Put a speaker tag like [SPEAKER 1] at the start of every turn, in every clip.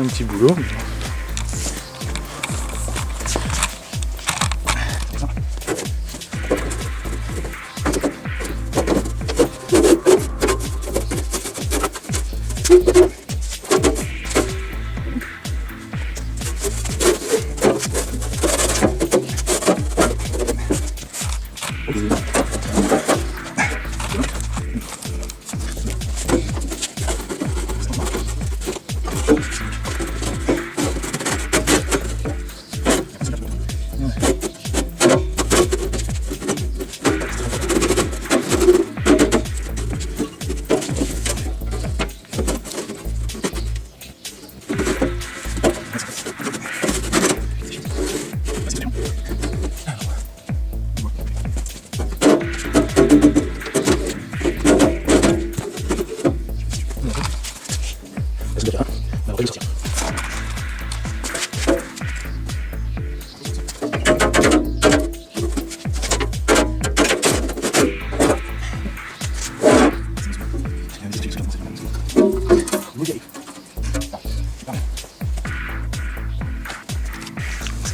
[SPEAKER 1] un petit boulot.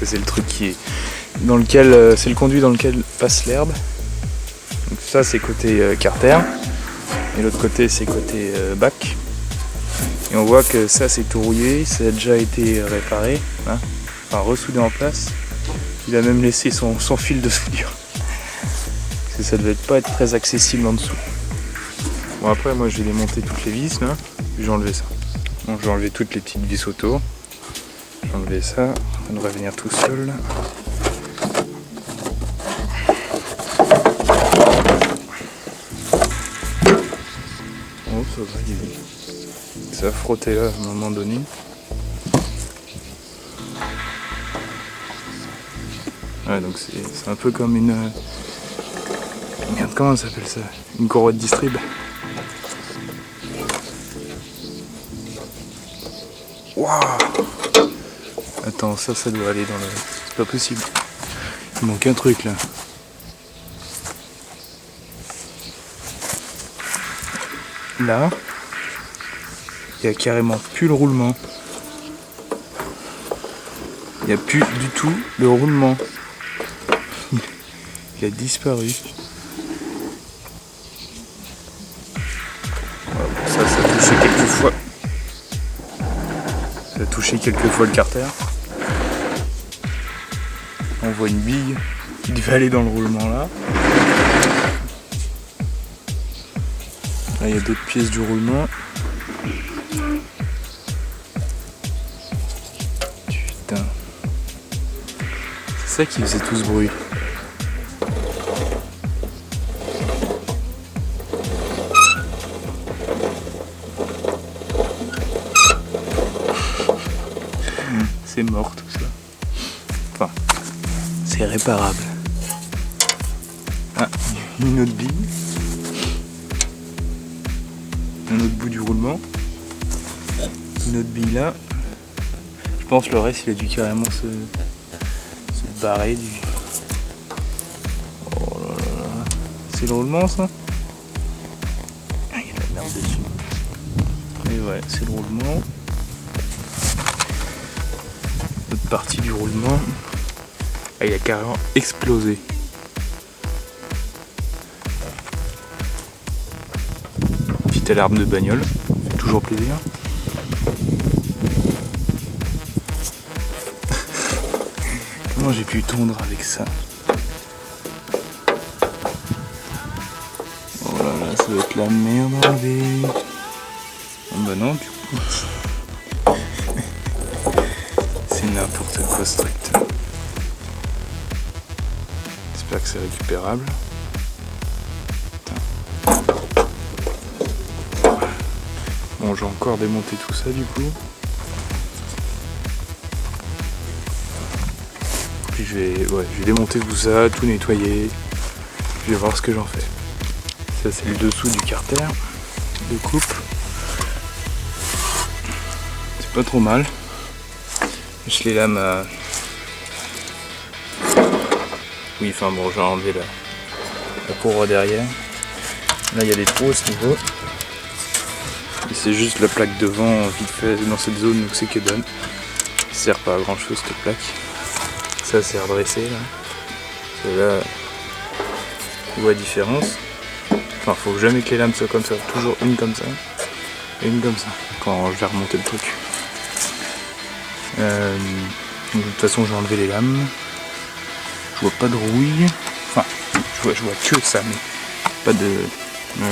[SPEAKER 1] C'est le truc qui est dans lequel c'est le conduit dans lequel passe l'herbe. Donc ça c'est côté carter et l'autre côté c'est côté bac. Et on voit que ça c'est tout rouillé, ça a déjà été réparé, hein, enfin ressoudé en place. Il a même laissé son fil de soudure. Parce que ça devait pas être très accessible en dessous. Bon après moi je vais démonter toutes les vis là, puis j'ai enlevé ça. Donc j'ai enlevé toutes les petites vis auto. J'ai enlevé ça, ça devrait venir tout seul là. Oh ça va, ça a frotté là à un moment donné. Ouais donc c'est un peu comme une... Merde, comment ça s'appelle ça? Une courroie de distrib. Waouh! Attends, ça doit aller dans le... C'est pas possible. Il manque un truc là. Là, il n'y a carrément plus le roulement. Il n'y a plus du tout le roulement. Il a disparu. Ça a touché quelques fois. Ça a touché quelques fois le carter. On voit une bille qui devait aller dans le roulement là. Là il y a d'autres pièces du roulement. Putain. C'est ça qui faisait tout ce bruit. C'est mort tout ça. Enfin, c'est réparable. Ah, une autre bille. Un autre bout du roulement. Une autre bille là. Je pense le reste il a dû carrément se barrer du... Oh là là là. C'est le roulement ça? Ah, il y a de la merde dessus. Et ouais, c'est le roulement. L'autre partie du roulement. Ah, il a carrément explosé. Petite alarme de bagnole, fait toujours plaisir. Comment j'ai pu tondre avec ça? Oh là là, ça doit être la merde avec. Oh bah non, du coup. C'est n'importe quoi ce truc. J'espère que c'est récupérable. Bon, j'ai encore démonté tout ça du coup. Puis je vais démonter tout ça, tout nettoyer. Je vais voir ce que j'en fais. Ça c'est le dessous du carter de coupe. C'est pas trop mal. Je les lames à... Oui, enfin bon, j'ai enlevé la courroie derrière. Là il y a des trous à ce niveau. Et c'est juste la plaque devant vite fait dans cette zone, donc c'est que dalle. Ça sert pas à grand chose cette plaque. Ça c'est redressé là. Et là, on voit la différence. Enfin, faut jamais que les lames soient comme ça, toujours une comme ça et une comme ça quand je vais remonter le truc. De toute façon, j'ai enlevé les lames. Je vois pas de rouille. Enfin, je vois que ça, mais pas de.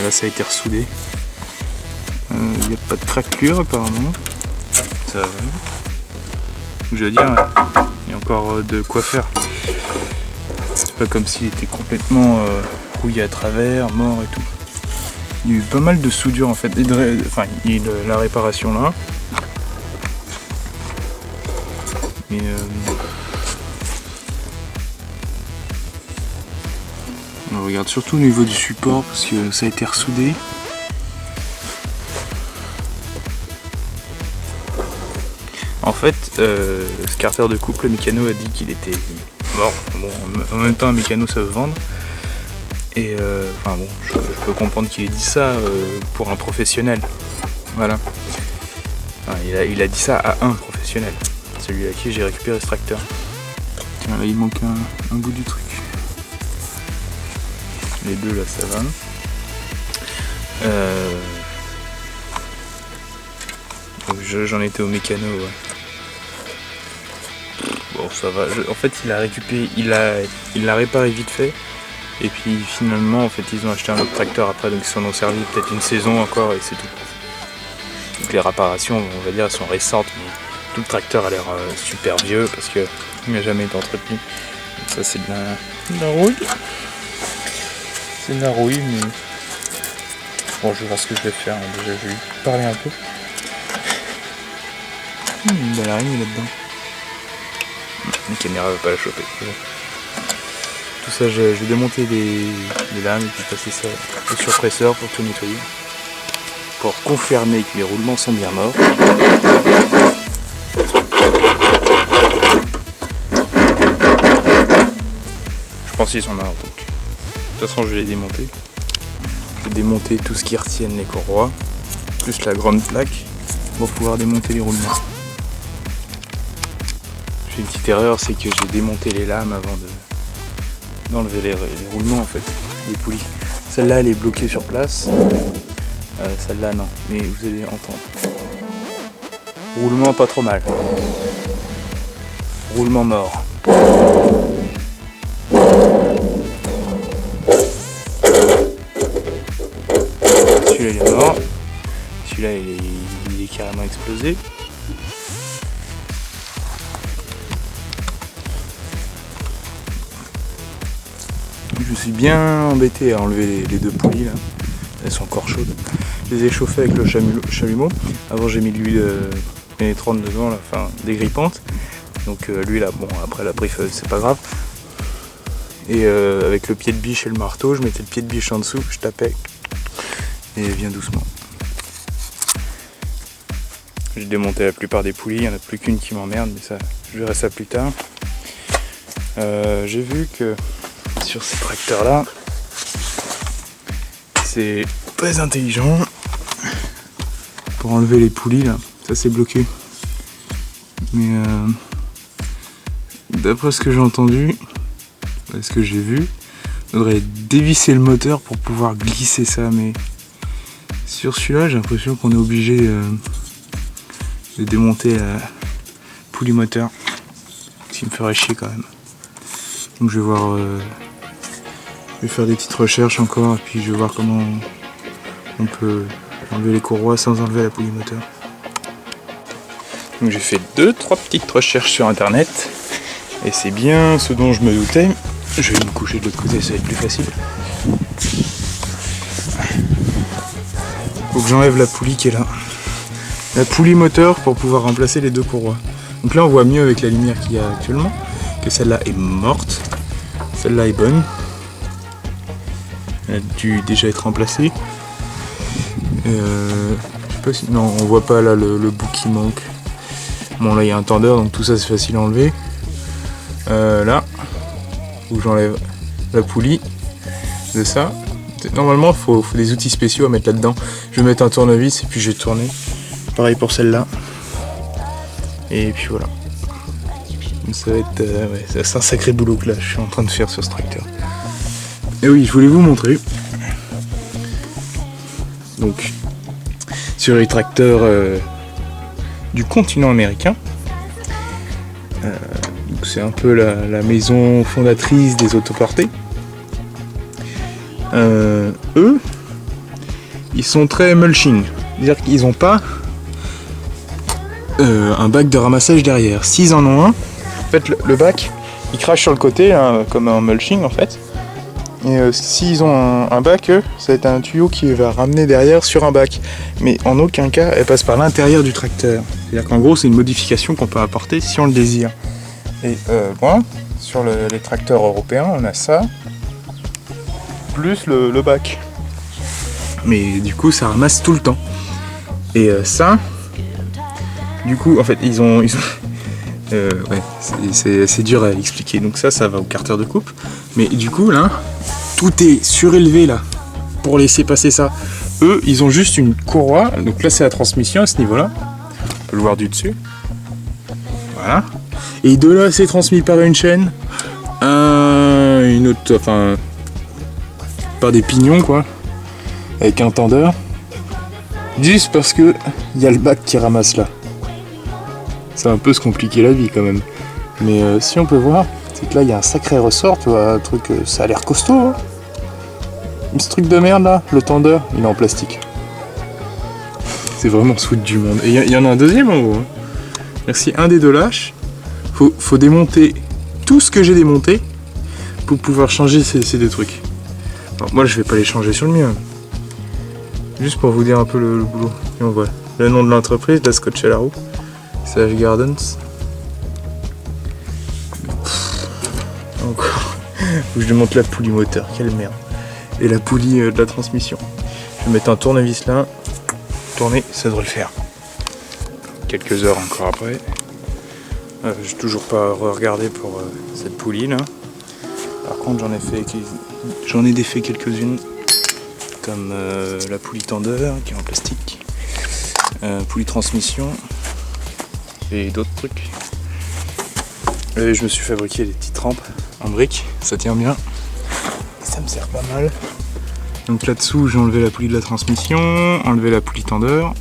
[SPEAKER 1] Là, ça a été ressoudé. Il n'y a pas de craquelure apparemment. Ça va. Je veux dire, il y a encore de quoi faire. C'est pas comme s'il était complètement rouillé à travers, mort et tout. Il y a eu pas mal de soudure en fait. Enfin, il y a eu la réparation là. Mais on regarde surtout au niveau du support parce que ça a été ressoudé. En fait, ce carter de couple, le mécano a dit qu'il était mort. Bon, en même temps, un mécano ça veut vendre. Et enfin bon, je peux comprendre qu'il ait dit ça pour un professionnel. Voilà. Enfin, il a dit ça à un professionnel. Celui à qui j'ai récupéré ce tracteur. Tiens, là il manque un bout du truc. Les deux là ça va. Donc j'en étais au mécano, ouais. Bon ça va. En fait il a récupéré, il l'a réparé vite fait. Et puis finalement en fait ils ont acheté un autre tracteur après, donc ils s'en ont servi peut-être une saison encore et c'est tout. Donc les réparations on va dire elles sont récentes, mais tout le tracteur a l'air super vieux parce que il n'a jamais été entretenu. Donc ça c'est de la rouille. C'est de la rouille, mais bon je vais voir ce que je vais faire. Déjà je vais lui parler un peu. Une belle araignée là-dedans. La caméra va pas la choper. Tout ça, je vais démonter les lames et puis passer ça au surpresseur pour tout nettoyer. Pour confirmer que les roulements sont bien morts. Je pense qu'ils sont morts donc. De toute façon, je vais les démonter. Je vais démonter tout ce qui retienne les courroies, plus la grande plaque, pour pouvoir démonter les roulements. J'ai une petite erreur, c'est que j'ai démonté les lames avant d'enlever les roulements en fait, les poulies. Celle-là elle est bloquée sur place, celle-là non, mais vous allez entendre. Roulement pas trop mal. Roulement mort. Celui-là il est mort, celui-là il est carrément explosé. Je suis bien embêté à enlever les deux poulies là. Elles sont encore chaudes. Je les ai chauffées avec le chalumeau. Avant j'ai mis de l'huile pénétrante dedans, là, enfin dégrippante. Donc l'huile là, bon après la pris feu, c'est pas grave. Et avec le pied de biche et le marteau, je mettais le pied de biche en dessous, je tapais et vient doucement. J'ai démonté la plupart des poulies, il n'y en a plus qu'une qui m'emmerde, mais ça, je verrai ça plus tard. J'ai vu que sur ces tracteurs là, c'est très intelligent pour enlever les poulies là, ça c'est bloqué. Mais d'après ce que j'ai entendu, ce que j'ai vu, on devrait dévisser le moteur pour pouvoir glisser ça, mais sur celui-là j'ai l'impression qu'on est obligé de démonter la poulie moteur, ce qui me ferait chier quand même. Donc je vais voir, je vais faire des petites recherches encore et puis je vais voir comment on peut enlever les courroies sans enlever la poulie moteur. Donc j'ai fait 2-3 petites recherches sur internet et c'est bien ce dont je me doutais. Je vais me coucher de l'autre côté, ça va être plus facile. Faut que j'enlève la poulie qui est là. La poulie moteur pour pouvoir remplacer les deux courroies. Donc là on voit mieux avec la lumière qu'il y a actuellement que celle-là est morte. Celle-là est bonne. Elle a dû déjà être remplacée. Je sais pas si... Non, on voit pas là le bout qui manque. Bon là il y a un tendeur donc tout ça c'est facile à enlever. Là où j'enlève la poulie de ça Normalement, il faut des outils spéciaux à mettre là-dedans. Je vais mettre un tournevis et puis je vais tourner. Pareil pour celle-là. Et puis voilà. Ça va être ouais, c'est un sacré boulot que là je suis en train de faire sur ce tracteur. Et oui, je voulais vous montrer. Donc, sur les tracteurs du continent américain. C'est un peu la maison fondatrice des autoportés. Eux, ils sont très mulching. C'est-à-dire qu'ils n'ont pas un bac de ramassage derrière. S'ils en ont un, en fait, le bac, il crache sur le côté, hein, comme un mulching en fait. Et s'ils ont un bac, eux, ça va être un tuyau qui va ramener derrière sur un bac. Mais en aucun cas, elle passe par l'intérieur du tracteur. C'est-à-dire qu'en gros, c'est une modification qu'on peut apporter si on le désire. Et bon, sur les tracteurs européens, on a ça, plus le bac. Mais du coup, ça ramasse tout le temps. Et ça, du coup, en fait, ils ont ouais, c'est dur à l'expliquer. Donc ça va au carter de coupe. Mais du coup, là, tout est surélevé là pour laisser passer ça. Eux, ils ont juste une courroie. Donc là, c'est la transmission à ce niveau-là. On peut le voir du dessus. Voilà. Et de là, c'est transmis par une chaîne, une autre, enfin, par des pignons quoi, avec un tendeur. Juste parce que il y a le bac qui ramasse là. C'est un peu se compliquer la vie quand même. Mais si on peut voir, c'est que là il y a un sacré ressort, tu vois, un truc, ça a l'air costaud. Hein. Ce truc de merde là, le tendeur, il est en plastique. C'est vraiment sous du monde. Et il y en a un deuxième en haut. Hein. Merci, un des deux lâches. Faut démonter tout ce que j'ai démonté pour pouvoir changer ces deux trucs. Alors, moi je vais pas les changer sur le mien. Juste pour vous dire un peu le boulot. Et on voit le nom de l'entreprise, la Scotch à la roue. Sage Gardens. Encore. Faut que je démonte la poulie moteur, quelle merde. Et la poulie de la transmission. Je vais mettre un tournevis là. Tourner, ça devrait le faire. Quelques heures encore après. J'ai toujours pas regardé pour cette poulie là. Par contre j'en ai défait quelques-unes. Comme la poulie tendeur qui est en plastique. Poulie transmission. Et d'autres trucs. Et je me suis fabriqué des petites rampes en briques. Ça tient bien. Ça me sert pas mal. Donc là-dessous j'ai enlevé la poulie de la transmission. Enlevé la poulie tendeur.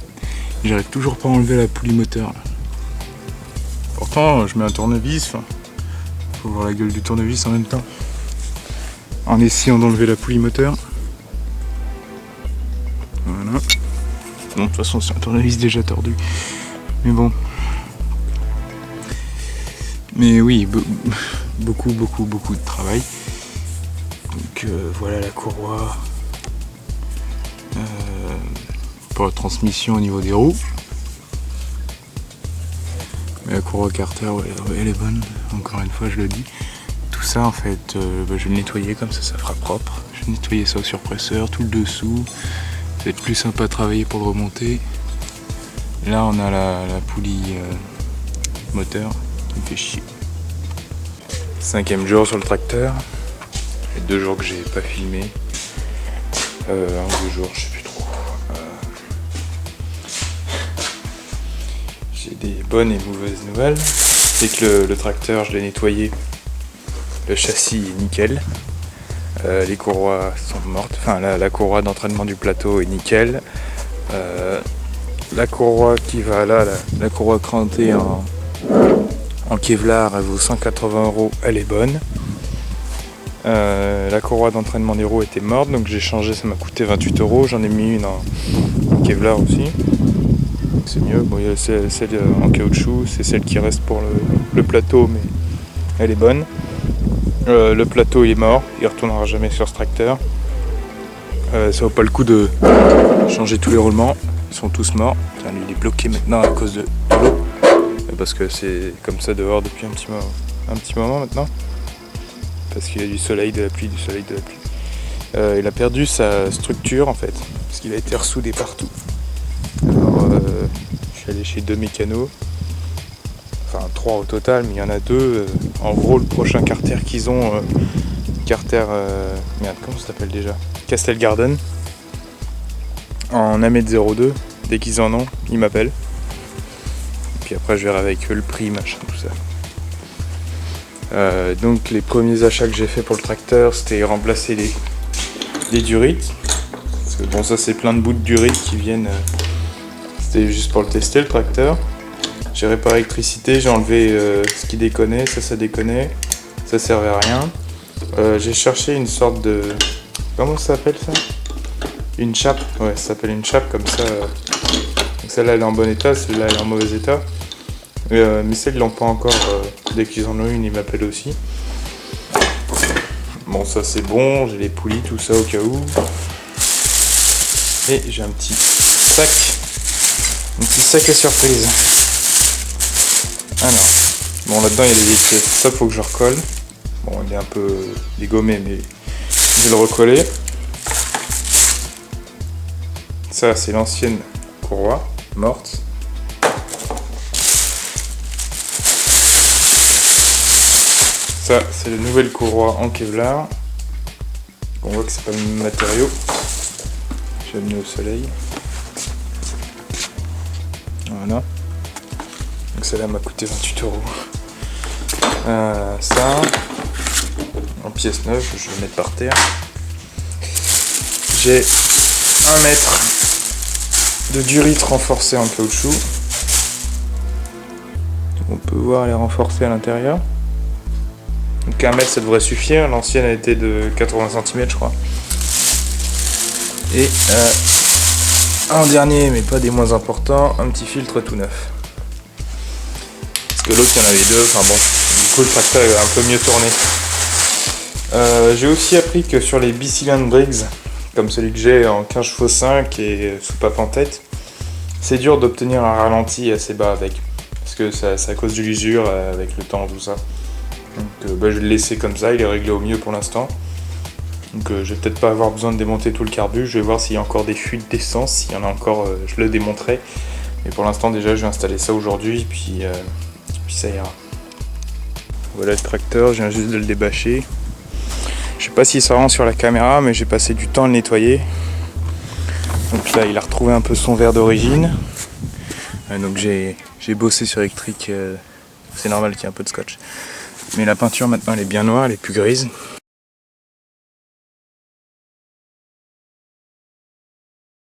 [SPEAKER 1] J'arrive toujours pas à enlever la poulie moteur là. Pourtant, je mets un tournevis, faut voir la gueule du tournevis en même temps. En essayant d'enlever la poulie moteur. Voilà. Bon, de toute façon, c'est un tournevis déjà tordu. Mais bon. Mais oui, beaucoup de travail. Donc voilà la courroie. Pour la transmission au niveau des roues. Mais la courroie carter, ouais, elle est bonne, encore une fois je le dis. Tout ça en fait, je vais le nettoyer comme ça fera propre. Je vais nettoyer ça au surpresseur, tout le dessous. Ça va être plus sympa à travailler pour le remonter. Là on a la poulie moteur qui me fait chier. 5e jour sur le tracteur. Ça fait 2 jours que j'ai pas filmé. 1 ou 2 jours, je sais plus trop. J'ai des bonnes et mauvaises nouvelles. C'est que le tracteur, je l'ai nettoyé. Le châssis est nickel. Les courroies sont mortes. Enfin, la courroie d'entraînement du plateau est nickel. La courroie qui va là, la courroie crantée en Kevlar, elle vaut 180 €. Elle est bonne. La courroie d'entraînement des roues était morte, donc j'ai changé, ça m'a coûté 28 €. J'en ai mis une en Kevlar aussi. C'est mieux. Bon, il y a celle en caoutchouc, c'est celle qui reste pour le plateau, mais elle est bonne. Le plateau il est mort, il retournera jamais sur ce tracteur. Ça vaut pas le coup de changer tous les roulements, ils sont tous morts. Enfin, lui, il est bloqué maintenant à cause de l'eau, parce que c'est comme ça dehors depuis un petit moment maintenant. Parce qu'il y a du soleil, de la pluie, du soleil, de la pluie. Il a perdu sa structure en fait, parce qu'il a été ressoudé partout. Alors, je suis allé chez 2 mécanos, enfin 3 au total, mais il y en a 2. En gros, le prochain carter qu'ils ont, carter Merde, comment ça s'appelle déjà? Castle Garden. En 1m02. Dès qu'ils en ont, ils m'appellent. Puis après, je verrai avec eux le prix, machin, tout ça. Donc les premiers achats que j'ai fait pour le tracteur, c'était remplacer les durites. Parce que bon, ça c'est plein de bouts de durites qui viennent. C'était juste pour le tester, le tracteur. J'ai réparé l'électricité, j'ai enlevé ce qui déconnait, ça déconnait. Ça servait à rien. J'ai cherché une sorte de... Comment ça s'appelle ça? Une chape. Ouais, ça s'appelle une chape comme ça. Celle-là elle est en bon état, celle-là elle est en mauvais état. Mais celles qui l'ont pas encore, dès qu'ils en ont une, ils m'appellent aussi. Bon, ça c'est bon, j'ai les poulies, tout ça au cas où. Et j'ai un petit sac à surprise. Alors, bon là-dedans il y a des vieilles pièces, ça faut que je recolle. Bon, il est un peu dégommé, mais je vais le recoller. Ça c'est l'ancienne courroie morte. Ça, c'est la nouvelle courroie en Kevlar. On voit que c'est pas le même matériau. Je vais amener au soleil. Voilà. Donc celle-là m'a coûté 28 €. Ça, en pièce neuve, je vais le mettre par terre. J'ai 1 mètre de durite renforcée en caoutchouc. On peut voir, elle est renforcée à l'intérieur. Donc 1 mètre ça devrait suffire, l'ancienne a été de 80 cm je crois. Et en dernier, mais pas des moins importants, un petit filtre tout neuf. Parce que l'autre il y en avait deux, enfin bon, du coup le tracteur est un peu mieux tourné. J'ai aussi appris que sur les bicylindres Briggs, comme celui que j'ai en 15 chevaux 5 et soupape en tête, c'est dur d'obtenir un ralenti assez bas avec. Parce que c'est à cause de l'usure avec le temps, tout ça. Donc je vais le laisser comme ça, il est réglé au mieux pour l'instant. Donc je vais peut-être pas avoir besoin de démonter tout le carbu, je vais voir s'il y a encore des fuites d'essence, s'il y en a encore je le démonterai. Mais pour l'instant déjà je vais installer ça aujourd'hui, puis ça ira. Voilà le tracteur, je viens juste de le débâcher. Je sais pas si ça rend sur la caméra, mais j'ai passé du temps à le nettoyer. Donc là il a retrouvé un peu son verre d'origine. Donc j'ai bossé sur électrique, c'est normal qu'il y ait un peu de scotch. Mais la peinture maintenant elle est bien noire, elle est plus grise.